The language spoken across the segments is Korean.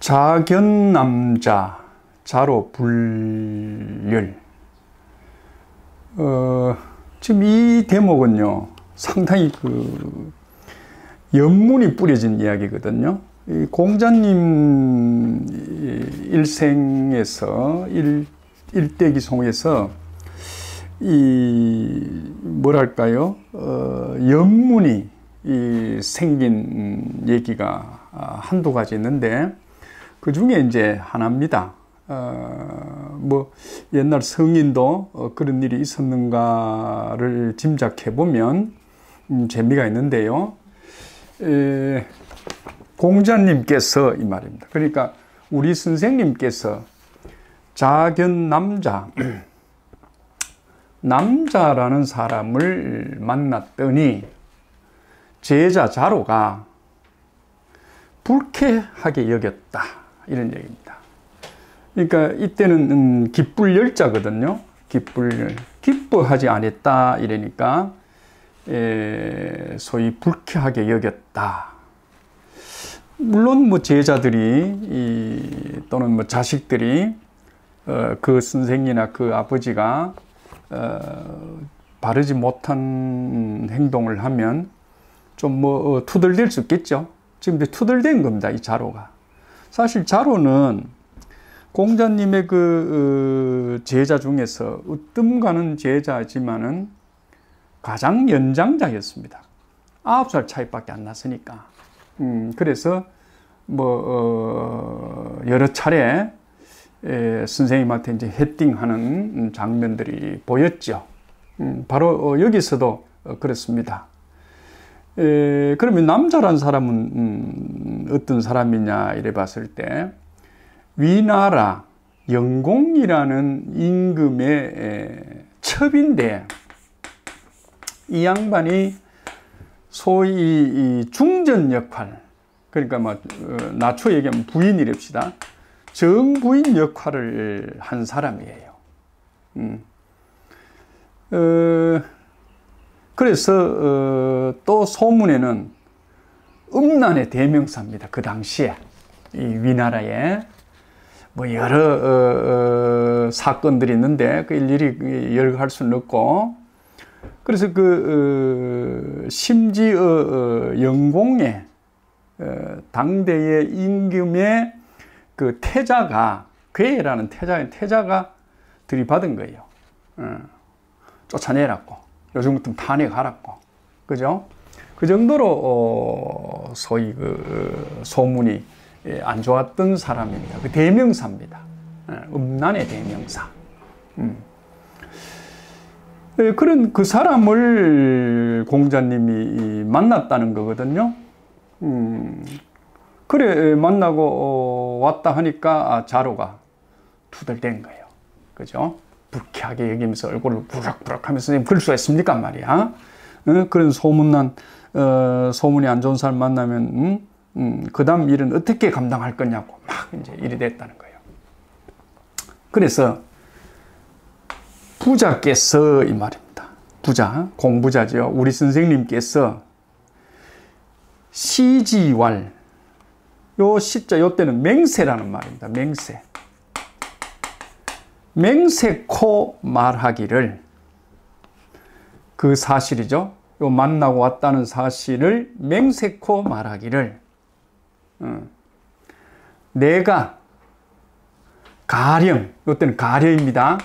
자견남자, 자로불열. 지금 이 대목은요, 상당히 연문이 뿌려진 이야기거든요. 이 공자님 일생에서, 일대기송에서, 뭐랄까요, 연문이 생긴 얘기가 한두 가지 있는데, 그 중에 이제 하나입니다. 뭐 옛날 성인도 그런 일이 있었는가를 짐작해 보면 재미가 있는데요. 공자님께서 이 말입니다. 그러니까 우리 선생님께서 자견남자, 남자라는 사람을 만났더니 제자 자로가 불쾌하게 여겼다, 이런 얘기입니다. 그러니까 이때는 기쁠열자거든요. 기뻐하지 않았다 이러니까 소위 불쾌하게 여겼다. 물론 뭐 제자들이 또는 뭐 자식들이 그 선생이나 그 아버지가 바르지 못한 행동을 하면 좀 뭐 투덜댈 수 있겠죠. 지금 이제 투덜댄 겁니다, 이 자로가. 사실 자로는 공자님의 그 제자 중에서 으뜸 가는 제자지만은 가장 연장자였습니다. 9살 차이밖에 안 났으니까. 그래서 뭐 여러 차례 선생님한테 이제 헤딩하는 장면들이 보였죠. 바로 여기서도 그렇습니다. 그러면 남자란 사람은 어떤 사람이냐 이래 봤을 때 위나라 영공이라는 임금의 첩인데, 이 양반이 소위 중전 역할, 그러니까 뭐 나초 얘기하면 부인이랍시다. 정부인 역할을 한 사람이에요. 그래서 또 소문에는 음란의 대명사입니다. 그 당시에 이 위나라에 뭐 여러 사건들이 있는데 그 일일이 열거할 수는 없고, 그래서 심지어 영공의 당대의 임금의 그 태자가, 괴라는 태자가 들이받은 거예요. 쫓아내라고. 요즘 같으면 탄핵하라고. 그죠? 그 정도로 소위 소문이 안 좋았던 사람입니다. 그 대명사입니다. 음란의 대명사. 그런 그 사람을 공자님이 만났다는 거거든요. 그래, 만나고 왔다 하니까 자로가 투덜댄 거예요. 그죠? 불쾌하게 여기면서 얼굴을 부락부락 하면서 그럴 수가 있습니까 말이야. 그런 소문이 안 좋은 사람 만나면 그 다음 일은 어떻게 감당할 거냐고 막 이제 일이 됐다는 거예요. 그래서 부자께서 이 말입니다. 부자, 공부자죠. 우리 선생님께서 시지왈, 요 시자 요 때는 맹세라는 말입니다. 맹세코 말하기를, 그 사실이죠. 요 만나고 왔다는 사실을 맹세코 말하기를, 내가 가령, 이때는 가령입니다.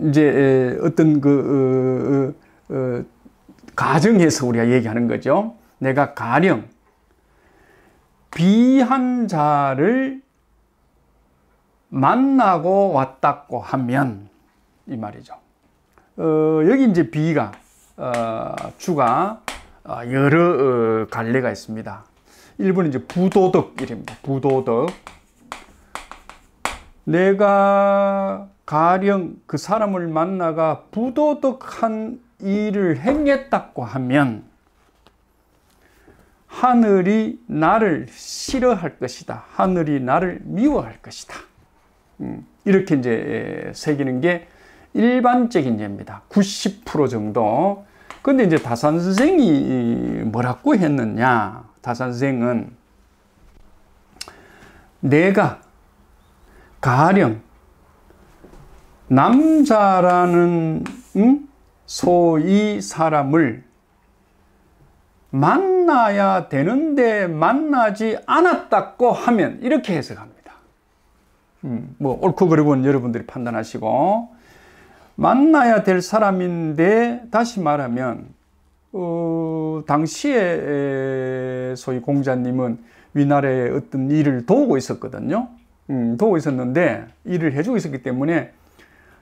이제 어떤 가정에서 우리가 얘기하는 거죠. 내가 가령 비한 자를 만나고 왔다고 하면, 이 말이죠. 여기 이제 비가 주가 여러 갈래가 있습니다. 일본은 이제 부도덕이랍니다. 부도덕. 내가 가령 그 사람을 만나가 부도덕한 일을 행했다고 하면 하늘이 나를 싫어할 것이다. 하늘이 나를 미워할 것이다. 이렇게 이제 새기는 게 일반적인 예입니다. 90% 정도. 근데 이제 다산 선생이 뭐라고 했느냐. 다산 선생은 내가 가령 남자라는 소위 사람을 만나야 되는데 만나지 않았다고 하면 이렇게 해석합니다. 뭐 옳고 그르고는 여러분들이 판단하시고, 만나야 될 사람인데, 다시 말하면 당시에 소위 공자님은 위나라에 어떤 일을 도우고 있었거든요. 도우고 있었는데 일을 해주고 있었기 때문에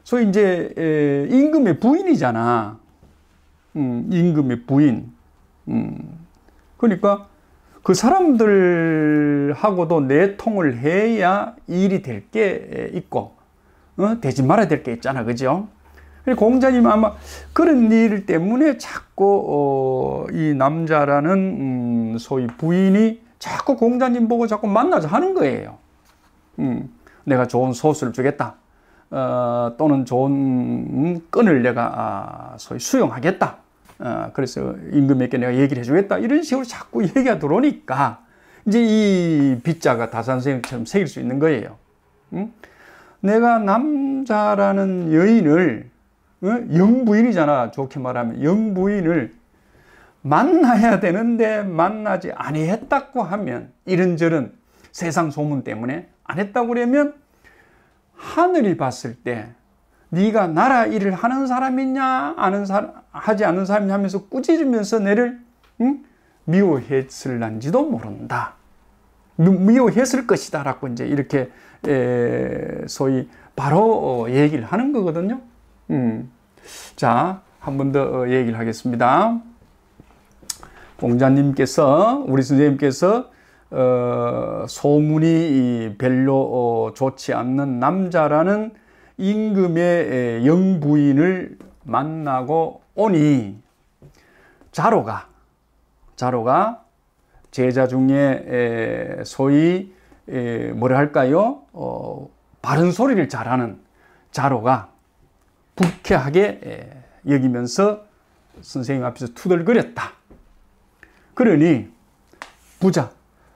소위 이제 임금의 부인이잖아. 임금의 부인. 그러니까 그 사람들하고도 내통을 해야 일이 될 게 있고, 되지 말아야 될 게 있잖아. 그죠? 공자님은 아마 그런 일 때문에 자꾸 이 남자라는 소위 부인이 자꾸 공자님 보고 자꾸 만나자 하는 거예요. 내가 좋은 소수를 주겠다. 또는 좋은 끈을 내가 소위 수용하겠다. 그래서 임금에게 내가 얘기를 해주겠다. 이런 식으로 자꾸 얘기가 들어오니까 이제 이 빗자가 다산선생님처럼 새길 수 있는 거예요. 내가 남자라는 여인을, 영부인이잖아. 좋게 말하면 영부인을 만나야 되는데 만나지 아니했다고 하면, 이런저런 세상 소문 때문에 안 했다고 그러면 하늘이 봤을 때 네가 나라 일을 하는 사람이냐 하지 않는 사람이냐 하면서 꾸짖으면서 내를 미워했을란지도 모른다. 미워했을 것이다 라고 이제 이렇게 소위 바로 얘기를 하는 거거든요. 자, 한 번 더 얘기를 하겠습니다. 공자님께서, 우리 선생님께서 소문이 별로 좋지 않는 남자라는 임금의 영부인을 만나고 오니 자로가 제자 중에 소위 뭐라 할까요? 바른 소리를 잘하는 자로가 불쾌하게 여기면서 선생님 앞에서 투덜거렸다. 그러니 부자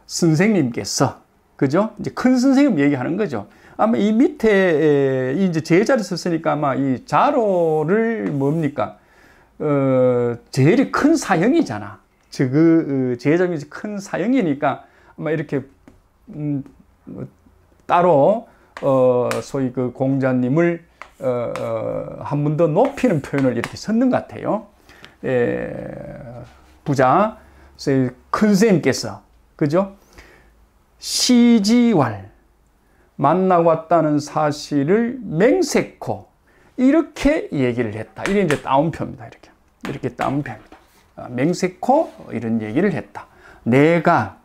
선생님께서, 그죠? 이제 큰 선생님 얘기하는 거죠. 아마 이 밑에 이제 제자를 썼으니까 아마 이 자로를 뭡니까? 제일 큰 사형이잖아. 제자 중에서 큰 사형이니까 아마 이렇게 따로 소위 그 공자님을 한 번 더 높이는 표현을 이렇게 썼는 것 같아요. 부자 큰 선생님께서, 그죠? 시지왈, 만나고 왔다는 사실을 맹세코 이렇게 얘기를 했다. 이게 이제 따옴표입니다. 이렇게 따옴표입니다. 맹세코 이런 얘기를 했다. 내가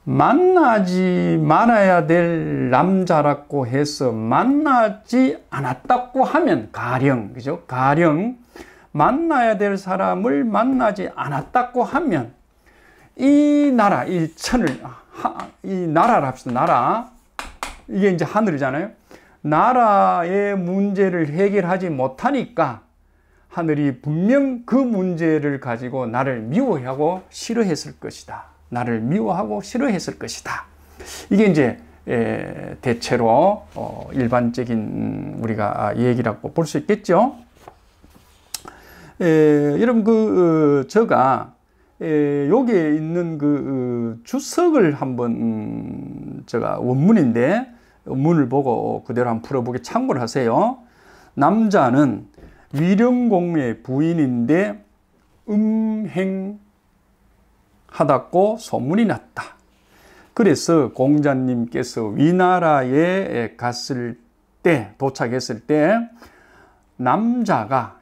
만나지 말아야 될 남자라고 해서 만나지 않았다고 하면, 가령, 그죠? 가령 만나야 될 사람을 만나지 않았다고 하면 이 나라, 이 천을, 이 나라를 합시다. 나라. 이게 이제 하늘이잖아요. 나라의 문제를 해결하지 못하니까 하늘이 분명 그 문제를 가지고 나를 미워하고 싫어했을 것이다. 나를 미워하고 싫어했을 것이다. 이게 이제 대체로 일반적인 우리가 얘기라고 볼 수 있겠죠. 여러분 제가 여기에 있는 주석을 한번 제가 원문인데 원문을 보고 그대로 한번 풀어보게 참고를 하세요. 남자는 위령공의 부인인데 음행하다고 소문이 났다. 그래서 공자님께서 위나라에 갔을 때, 도착했을 때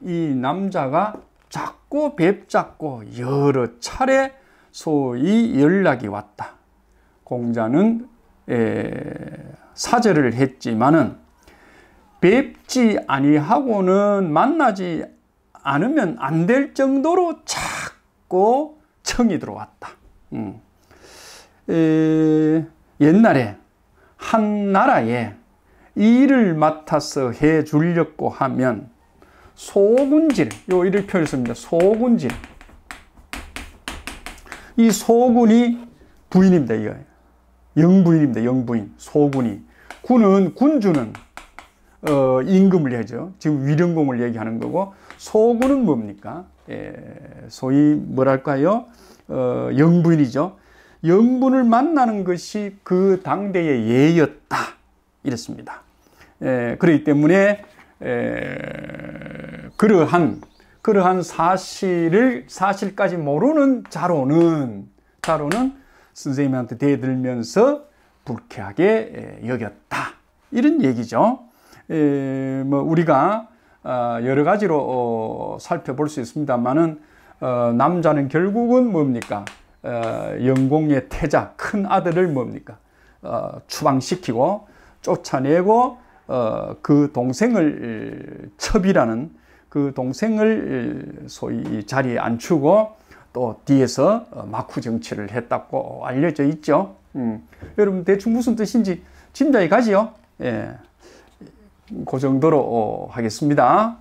이 남자가 자꾸 뵙잡고 여러 차례 소위 연락이 왔다. 공자는 사절을 했지만은 뵙지 아니하고는 만나지 않으면 안 될 정도로 자꾸 청이 들어왔다. 옛날에 한 나라에 일을 맡아서 해 주려고 하면 소군질, 이를 표현했습니다. 소군질. 이 소군이 부인입니다. 영부인입니다. 영부인. 소군이. 군은 군주는 임금을 하죠. 지금 위령공을 얘기하는 거고, 소군은 뭡니까? 소위 뭐랄까요? 영부인이죠. 영분을 만나는 것이 그 당대의 예였다. 이랬습니다. 그렇기 때문에 그러한 사실까지 모르는 자로는 선생님한테 대들면서 불쾌하게 여겼다. 이런 얘기죠. 뭐 우리가 여러 가지로 살펴볼 수 있습니다만은 남자는 결국은 뭡니까? 영공의 태자 큰 아들을 뭡니까? 추방시키고 쫓아내고 그 동생을 첩이라는 그 동생을 소위 자리에 앉추고 또 뒤에서 막후 정치를 했다고 알려져 있죠. 여러분 대충 무슨 뜻인지 짐작이 가지요. 예, 그 정도로 하겠습니다.